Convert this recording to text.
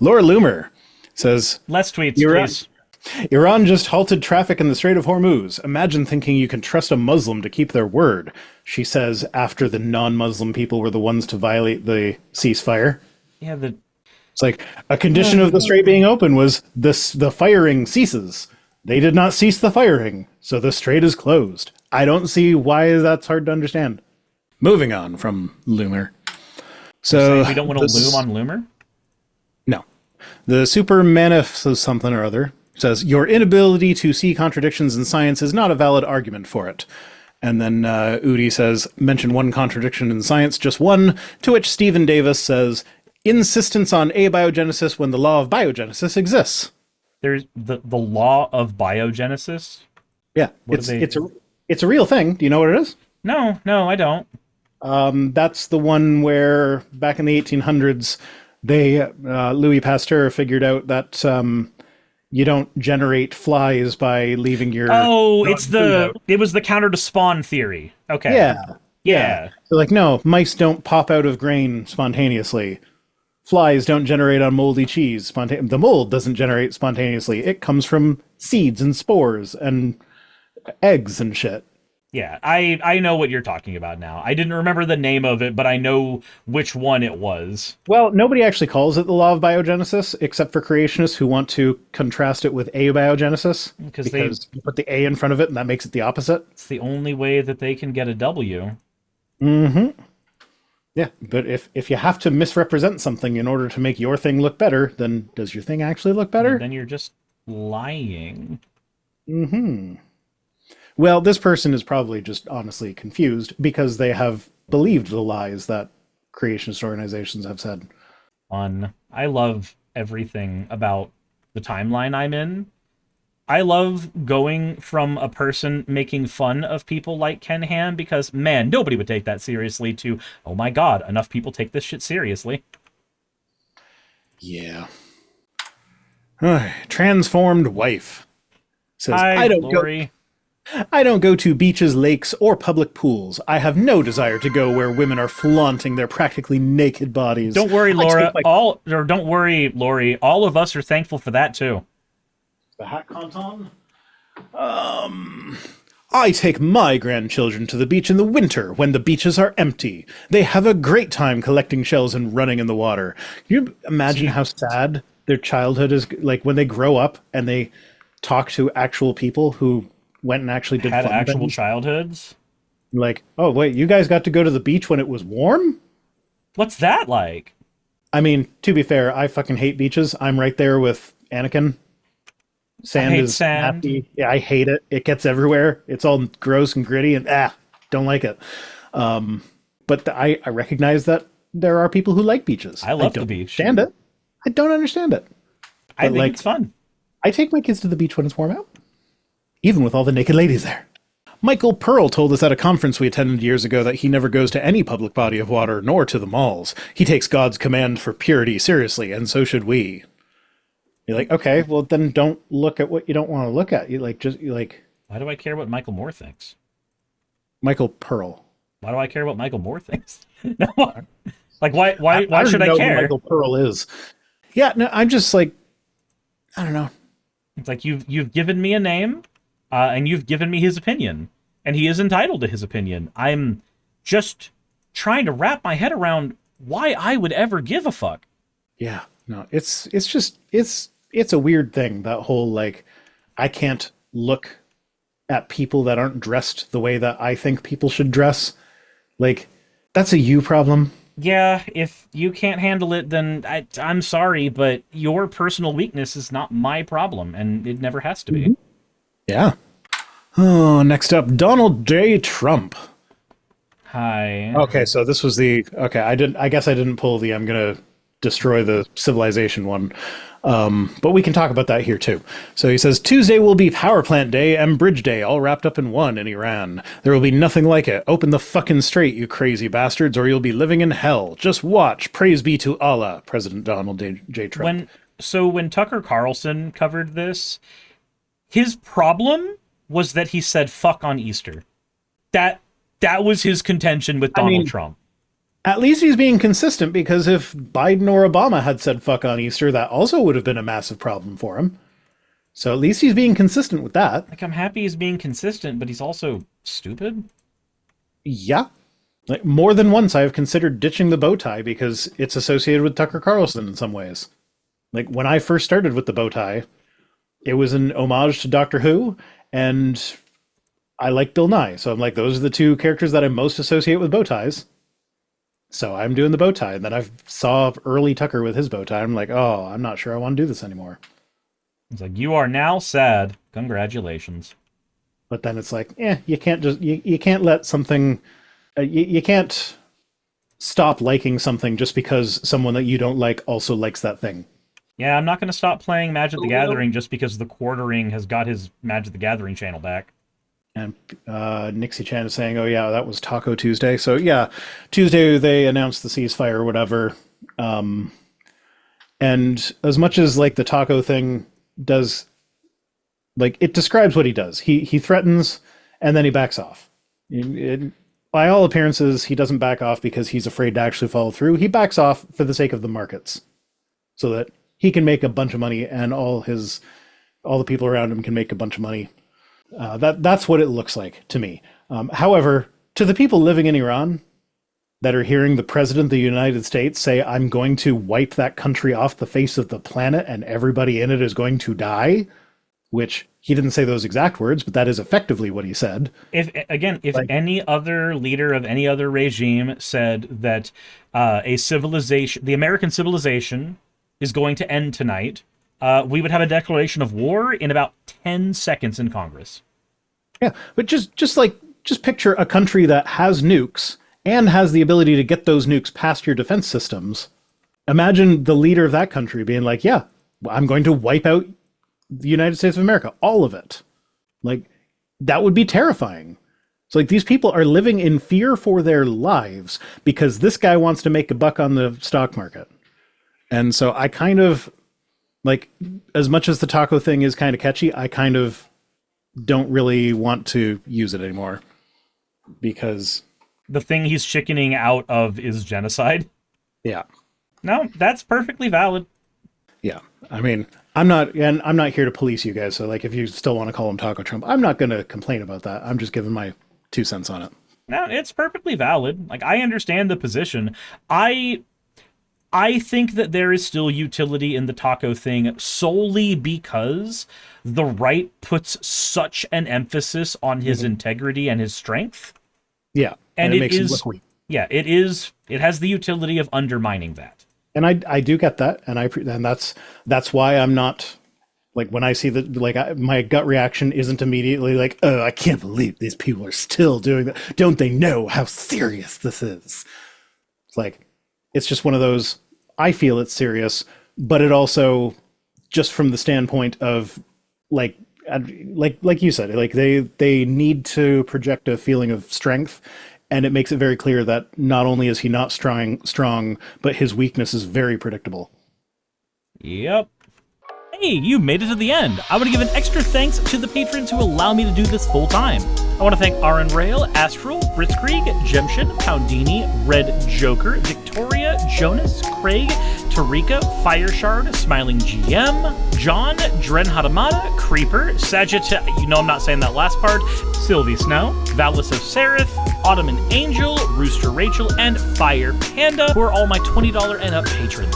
Laura Loomer says, Less tweets, Iran, please. Iran just halted traffic in the Strait of Hormuz. Imagine thinking you can trust a Muslim to keep their word, she says after the non-Muslim people were the ones to violate the ceasefire. Yeah, It's like, a condition of the strait being open was the firing ceases. They did not cease the firing, so the strait is closed. I don't see why that's hard to understand. Moving on from Loomer. So we don't want to loom on Loomer? No. The Super Manif something or other says, your inability to see contradictions in science is not a valid argument for it. And then Udi says, mention one contradiction in science, just one, to which Stephen Davis says, insistence on abiogenesis when the law of biogenesis exists. There's the law of biogenesis? Yeah, it's a real thing. Do you know what it is? No, I don't. That's the one where back in the 1800s, Louis Pasteur figured out that you don't generate flies by leaving your... Oh, it was the counter to spawn theory. Okay. Yeah. So like, no, mice don't pop out of grain spontaneously. Flies don't generate on moldy cheese. The mold doesn't generate spontaneously. It comes from seeds and spores and eggs and shit. Yeah, I know what you're talking about now. I didn't remember the name of it, but I know which one it was. Well, nobody actually calls it the law of biogenesis, except for creationists who want to contrast it with abiogenesis. Because you put the A in front of it, and that makes it the opposite. It's the only way that they can get a W. Mm-hmm. Yeah, but if you have to misrepresent something in order to make your thing look better, then does your thing actually look better? Then you're just lying. Mm-hmm. Well, this person is probably just honestly confused because they have believed the lies that creationist organizations have said. I love everything about the timeline I'm in. I love going from a person making fun of people like Ken Ham because, man, nobody would take that seriously to, oh my god, enough people take this shit seriously. Yeah. Transformed wife says, Hi, I don't go to beaches, lakes, or public pools. I have no desire to go where women are flaunting their practically naked bodies. Don't worry, Laura. Don't worry, Lori. All of us are thankful for that too. The hat canton? I take my grandchildren to the beach in the winter when the beaches are empty. They have a great time collecting shells and running in the water. Can you imagine how sad their childhood is, like when they grow up and they talk to actual people who went and actually did had fun actual things? Childhoods? Like, oh wait, you guys got to go to the beach when it was warm? What's that like? I mean, to be fair, I fucking hate beaches. I'm right there with Anakin. Sand is happy. Yeah, I hate it. It gets everywhere. It's all gross and gritty and don't like it. But I recognize that there are people who like beaches. I love the beach. Understand it. I don't understand it. I think it's fun. I take my kids to the beach when it's warm out, even with all the naked ladies there. Michael Pearl told us at a conference we attended years ago that he never goes to any public body of water, nor to the malls. He takes God's command for purity seriously, and so should we. You're like, okay, well then don't look at what you don't want to look at. Why do I care what Michael Moore thinks? Michael Pearl. Why do I care what Michael Moore thinks? No. Like why should I care? Who Michael Pearl is. Yeah, no, I'm just like, I don't know. It's like you've given me a name, and you've given me his opinion, and he is entitled to his opinion. I'm just trying to wrap my head around why I would ever give a fuck. Yeah, no, it's a weird thing, that whole, like, I can't look at people that aren't dressed the way that I think people should dress. Like, that's a you problem. Yeah, if you can't handle it, then I'm sorry, but your personal weakness is not my problem, and it never has to be. Mm-hmm. Yeah. Oh, next up, Donald J. Trump. Hi. Okay, so this was I guess I didn't pull the I'm gonna destroy the civilization one. But we can talk about that here too. So he says, Tuesday will be Power Plant Day and Bridge Day, all wrapped up in one in Iran. There will be nothing like it. Open the fucking strait, you crazy bastards, or you'll be living in hell. Just watch. Praise be to Allah, President Donald J. Trump. When Tucker Carlson covered this, his problem was that he said fuck on Easter. That was his contention with Donald Trump. At least he's being consistent, because if Biden or Obama had said fuck on Easter, that also would have been a massive problem for him. So at least he's being consistent with that. Like, I'm happy he's being consistent, but he's also stupid. Yeah. Like, more than once I have considered ditching the bow tie because it's associated with Tucker Carlson in some ways. Like, when I first started with the bow tie, it was an homage to Doctor Who, and I like Bill Nye. So I'm like, those are the two characters that I most associate with bow ties. So I'm doing the bow tie. And then I saw early Tucker with his bow tie. I'm like, oh, I'm not sure I want to do this anymore. It's like, you are now sad. Congratulations. But then it's like, you can't just, you can't let something, you can't stop liking something just because someone that you don't like also likes that thing. Yeah, I'm not going to stop playing Magic the Gathering just because the Quartering has got his Magic the Gathering channel back. And Nixie Chan is saying, oh yeah, that was Taco Tuesday. So yeah, Tuesday they announced the ceasefire or whatever. And as much as like the Taco thing does, like, it describes what he does. He threatens and then he backs off. By all appearances, he doesn't back off because he's afraid to actually follow through. He backs off for the sake of the markets, so that he can make a bunch of money and all the people around him can make a bunch of money. That's what it looks like to me. However, to the people living in Iran that are hearing the president of the United States say, I'm going to wipe that country off the face of the planet and everybody in it is going to die, which he didn't say those exact words, but that is effectively what he said. If any other leader of any other regime said that a civilization, the American civilization, is going to end tonight, we would have a declaration of war in about 10 seconds in Congress. Yeah, but just picture a country that has nukes and has the ability to get those nukes past your defense systems. Imagine the leader of that country being like, yeah, I'm going to wipe out the United States of America, all of it. Like, that would be terrifying. So like, these people are living in fear for their lives because this guy wants to make a buck on the stock market. And so I kind of, like, as much as the taco thing is kind of catchy, I kind of don't really want to use it anymore, because the thing he's chickening out of is genocide. Yeah. No, that's perfectly valid. Yeah. I mean, I'm not here to police you guys. So like, if you still want to call him Taco Trump, I'm not going to complain about that. I'm just giving my 2 cents on it. No, it's perfectly valid. Like, I understand the position. I think that there is still utility in the taco thing solely because the right puts such an emphasis on his integrity and his strength. Yeah. And it makes him look weak. Yeah, it has the utility of undermining that. And I do get that. And that's why I'm not, like, when I see that, like, my gut reaction isn't immediately like, oh, I can't believe these people are still doing that. Don't they know how serious this is? It's like, it's just one of those, I feel it's serious, but it also, just from the standpoint of, like you said, like, they need to project a feeling of strength, and it makes it very clear that not only is he not strong, but his weakness is very predictable. Yep. Hey, you made it to the end. I want to give an extra thanks to the patrons who allow me to do this full time. I want to thank Aaron Rail, Astral, Britzkrieg, Jemshin, Poundini, Red Joker, Victoria, Jonas, Craig, Tarika, Fireshard, Smiling GM, John, Dren Hadamada, Creeper, Sagitta, you know I'm not saying that last part, Sylvie Snow, Valis of Seraph, Ottoman Angel, Rooster Rachel, and Fire Panda, who are all my $20 and up patrons.